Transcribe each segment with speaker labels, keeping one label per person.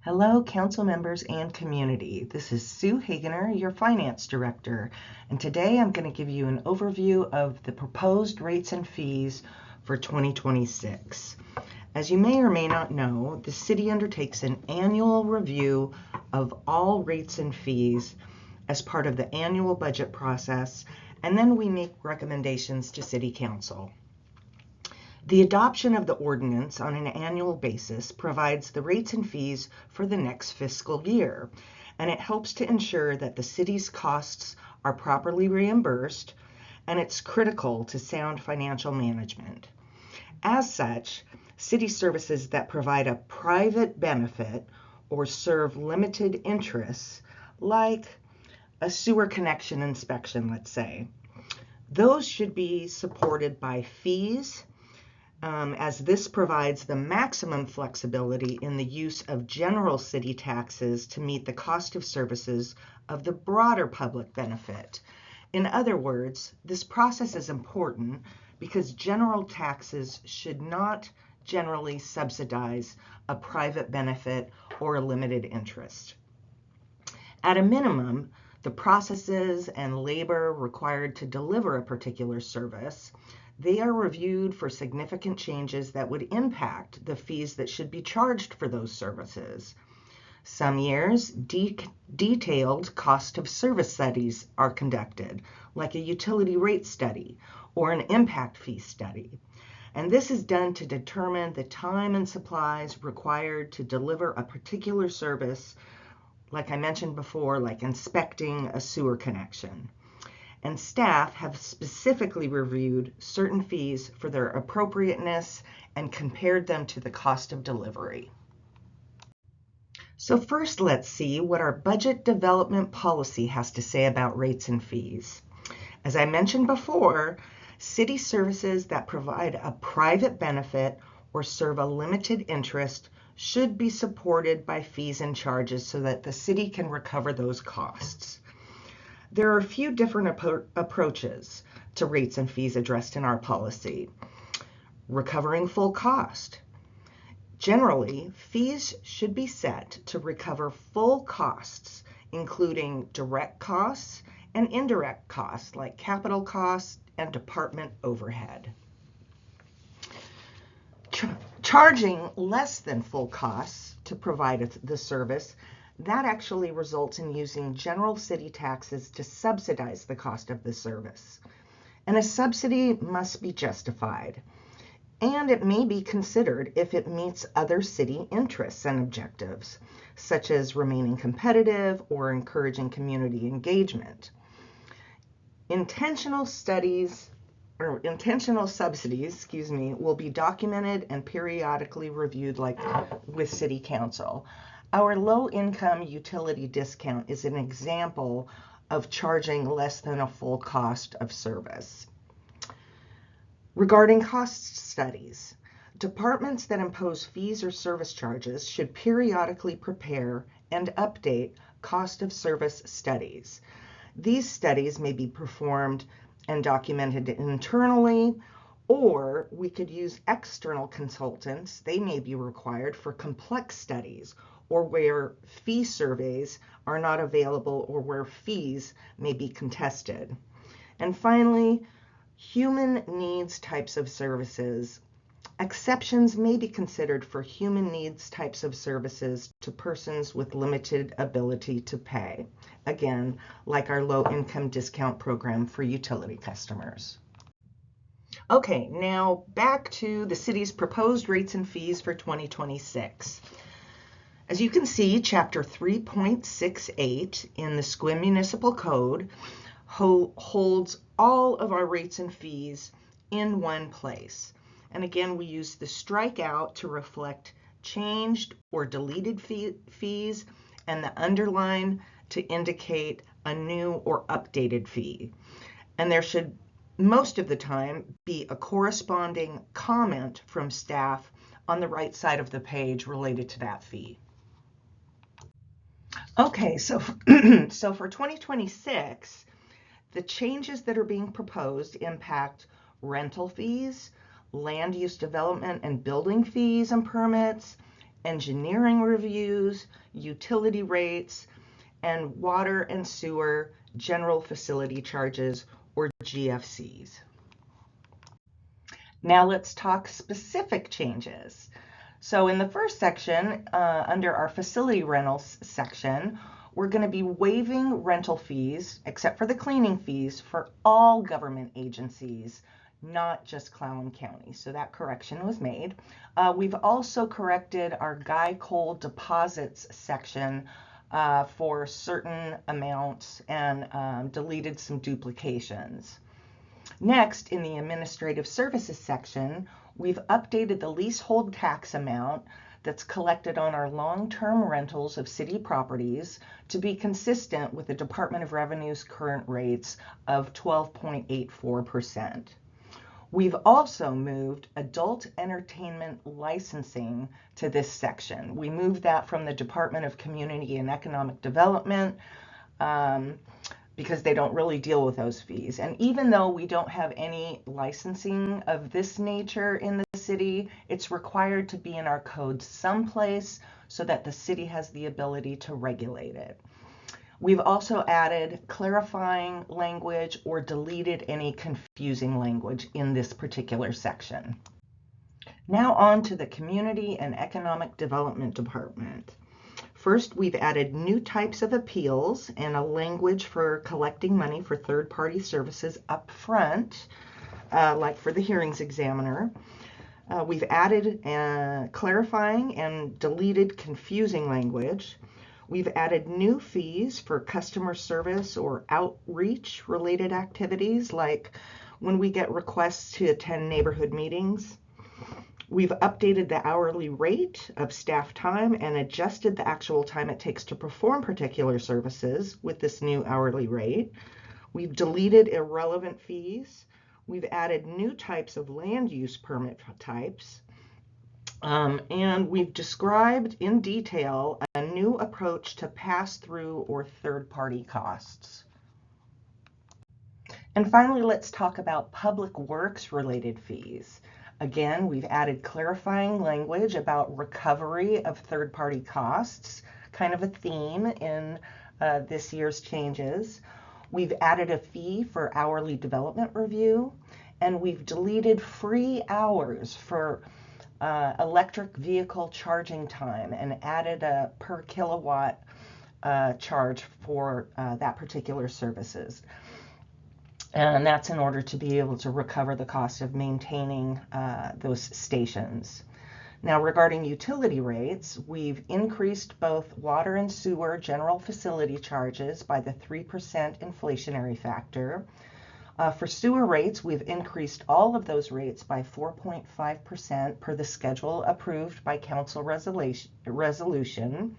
Speaker 1: Hello, council members and community. This is Sue Hagener, your finance director, and today I'm going to give you an overview of the proposed rates and fees for 2026. As you may or may not know, the city undertakes an annual review of all rates and fees as part of the annual budget process, and then we make recommendations to City Council. The adoption of the ordinance on an annual basis provides the rates and fees for the next fiscal year, and it helps to ensure that the city's costs are properly reimbursed, and it's critical to sound financial management. As such, city services that provide a private benefit or serve limited interests, like a sewer connection inspection, let's say, those should be supported by fees, as this provides the maximum flexibility in the use of general city taxes to meet the cost of services of the broader public benefit. In other words, this process is important because general taxes should not generally subsidize a private benefit or a limited interest. At a minimum, the processes and labor required to deliver a particular service, they are reviewed for significant changes that would impact the fees that should be charged for those services. Some years, detailed cost of service studies are conducted, like a utility rate study or an impact fee study. And this is done to determine the time and supplies required to deliver a particular service, like I mentioned before, like inspecting a sewer connection. And staff have specifically reviewed certain fees for their appropriateness and compared them to the cost of delivery. So first, let's see what our budget development policy has to say about rates and fees. As I mentioned before, city services that provide a private benefit or serve a limited interest should be supported by fees and charges so that the city can recover those costs. There are a few different approaches to rates and fees addressed in our policy. Recovering full cost. Generally, fees should be set to recover full costs, including direct costs and indirect costs like capital costs and department overhead. Charging less than full costs to provide the service, that actually results in using general city taxes to subsidize the cost of the service. And a subsidy must be justified, and it may be considered if it meets other city interests and objectives, such as remaining competitive or encouraging community engagement. Intentional subsidies, will be documented and periodically reviewed, like with City Council. Our low-income utility discount is an example of charging less than a full cost of service. Regarding cost studies, departments that impose fees or service charges should periodically prepare and update cost of service studies. These studies may be performed and documented internally, or we could use external consultants. They may be required for complex studies or where fee surveys are not available or where fees may be contested. And finally, human needs types of services. Exceptions may be considered for human needs types of services to persons with limited ability to pay. Again, like our low-income discount program for utility customers. Okay, now back to the city's proposed rates and fees for 2026. As you can see, Chapter 3.68 in the Sequim Municipal Code holds all of our rates and fees in one place. And again, we use the strikeout to reflect changed or deleted fees and the underline to indicate a new or updated fee. And there should, most of the time, be a corresponding comment from staff on the right side of the page related to that fee. Okay, so for 2026, the changes that are being proposed impact rental fees, land use development and building fees and permits, engineering reviews, utility rates, and water and sewer general facility charges, or GFCs. Now let's talk specific changes. So in the first section, under our facility rentals section, we're going to be waiving rental fees, except for the cleaning fees, for all government agencies, not just Clallam County. So that correction was made. We've also corrected our Guy Cole deposits section for certain amounts and deleted some duplications. Next, in the administrative services section, we've updated the leasehold tax amount that's collected on our long-term rentals of city properties to be consistent with the Department of Revenue's current rates of 12.84%. We've also moved adult entertainment licensing to this section. We moved that from the Department of Community and Economic Development because they don't really deal with those fees. And even though we don't have any licensing of this nature in the city, it's required to be in our code someplace so that the city has the ability to regulate it. We've also added clarifying language or deleted any confusing language in this particular section. Now on to the Community and Economic Development Department. First, we've added new types of appeals and a language for collecting money for third-party services up front, like for the hearings examiner. We've added clarifying and deleted confusing language. We've added new fees for customer service or outreach related activities, like when we get requests to attend neighborhood meetings. We've updated the hourly rate of staff time and adjusted the actual time it takes to perform particular services with this new hourly rate. We've deleted irrelevant fees. We've added new types of land use permit types. And we've described in detail a new approach to pass-through or third-party costs. And finally, let's talk about public works related fees. Again, we've added clarifying language about recovery of third-party costs, kind of a theme in this year's changes. We've added a fee for hourly development review, and we've deleted free hours for electric vehicle charging time and added a per kilowatt charge for that particular services. And that's in order to be able to recover the cost of maintaining those stations. Now, regarding utility rates, we've increased both water and sewer general facility charges by the 3% inflationary factor. For sewer rates, we've increased all of those rates by 4.5% per the schedule approved by council resolution.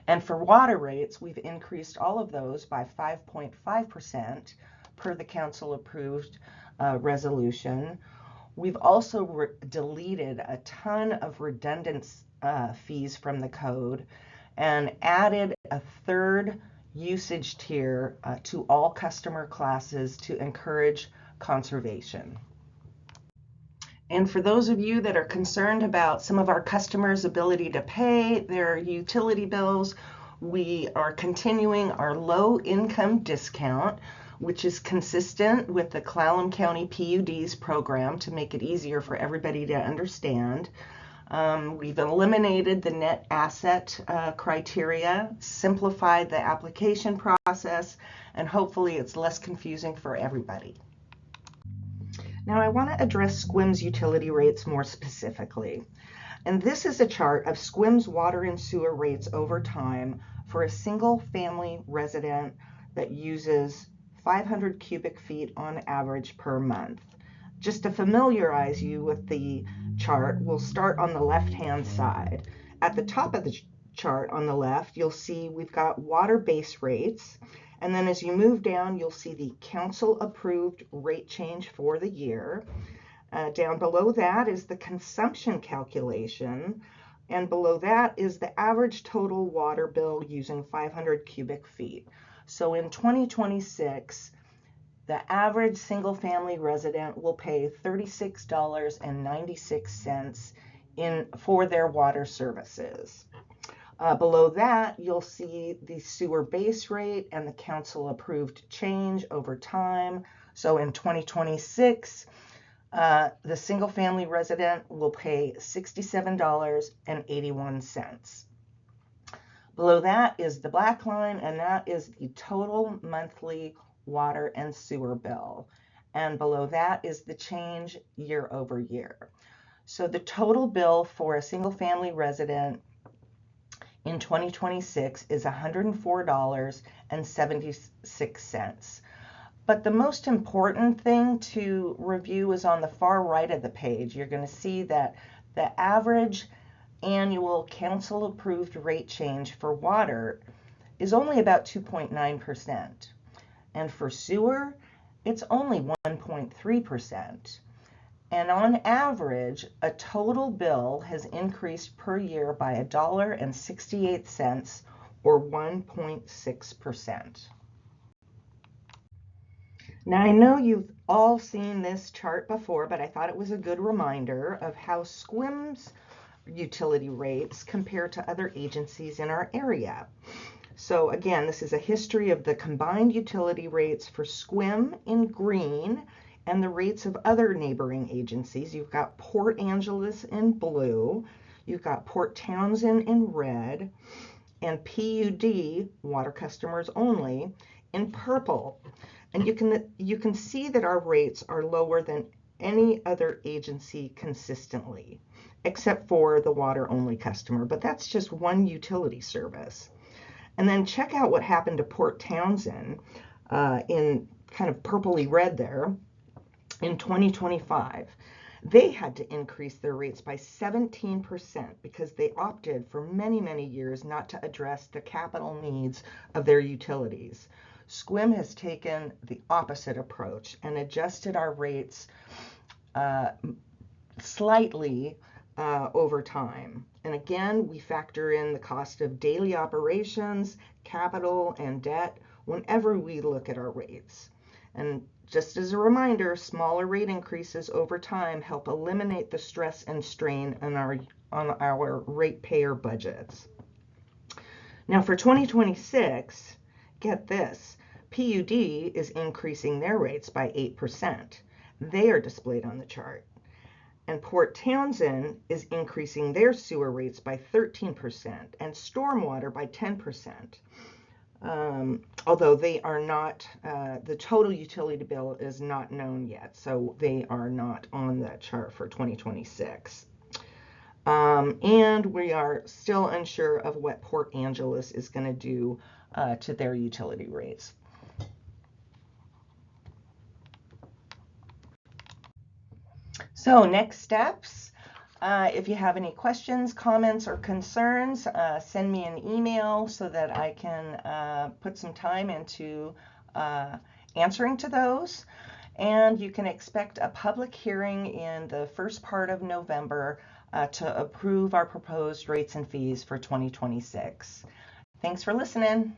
Speaker 1: And for water rates, we've increased all of those by 5.5% per the council approved resolution. We've also deleted a ton of redundant fees from the code and added a third usage tier to all customer classes to encourage conservation. And for those of you that are concerned about some of our customers' ability to pay their utility bills, we are continuing our low income discount, which is consistent with the Clallam County PUD's program to make it easier for everybody to understand. We've eliminated the net asset criteria, simplified the application process, and hopefully it's less confusing for everybody. Now I want to address SQUIM's utility rates more specifically. And this is a chart of SQUIM's water and sewer rates over time for a single family resident that uses 500 cubic feet on average per month. Just to familiarize you with the chart, we'll start on the left-hand side. At the top of the chart on the left, you'll see we've got water base rates. And then as you move down, you'll see the council-approved rate change for the year. Down below that is the consumption calculation. And below that is the average total water bill using 500 cubic feet. So in 2026, the average single-family resident will pay $36.96 for their water services. Below that, you'll see the sewer base rate and the council approved change over time. So in 2026, the single family resident will pay $67.81. Below that is the black line, and that is the total monthly water and sewer bill. And below that is the change year over year. So the total bill for a single family resident in 2026 is $104.76. But the most important thing to review is on the far right of the page. You're going to see that the average annual council approved rate change for water is only about 2.9%. And for sewer, it's only 1.3%. And on average, a total bill has increased per year by $1.68 or 1.6%. Now, I know you've all seen this chart before, but I thought it was a good reminder of how SQUIM's utility rates compare to other agencies in our area. So again, this is a history of the combined utility rates for SQUIM in green and the rates of other neighboring agencies. You've got Port Angeles in blue, you've got Port Townsend in red, and PUD, water customers only, in purple. And you can see that our rates are lower than any other agency consistently, except for the water only customer, but that's just one utility service. And then check out what happened to Port Townsend in kind of purpley red there in 2025. They had to increase their rates by 17% because they opted for many, many years not to address the capital needs of their utilities. SQUIM has taken the opposite approach and adjusted our rates slightly over time. And again, we factor in the cost of daily operations, capital, and debt whenever we look at our rates. And just as a reminder, smaller rate increases over time help eliminate the stress and strain on our ratepayer budgets. Now for 2026, get this, PUD is increasing their rates by 8%. They are displayed on the chart. And Port Townsend is increasing their sewer rates by 13% and stormwater by 10%. Although they are not, the total utility bill is not known yet, so they are not on that chart for 2026. And we are still unsure of what Port Angeles is going to do to their utility rates. So next steps, if you have any questions, comments, or concerns, send me an email so that I can put some time into answering to those. And you can expect a public hearing in the first part of November to approve our proposed rates and fees for 2026. Thanks for listening.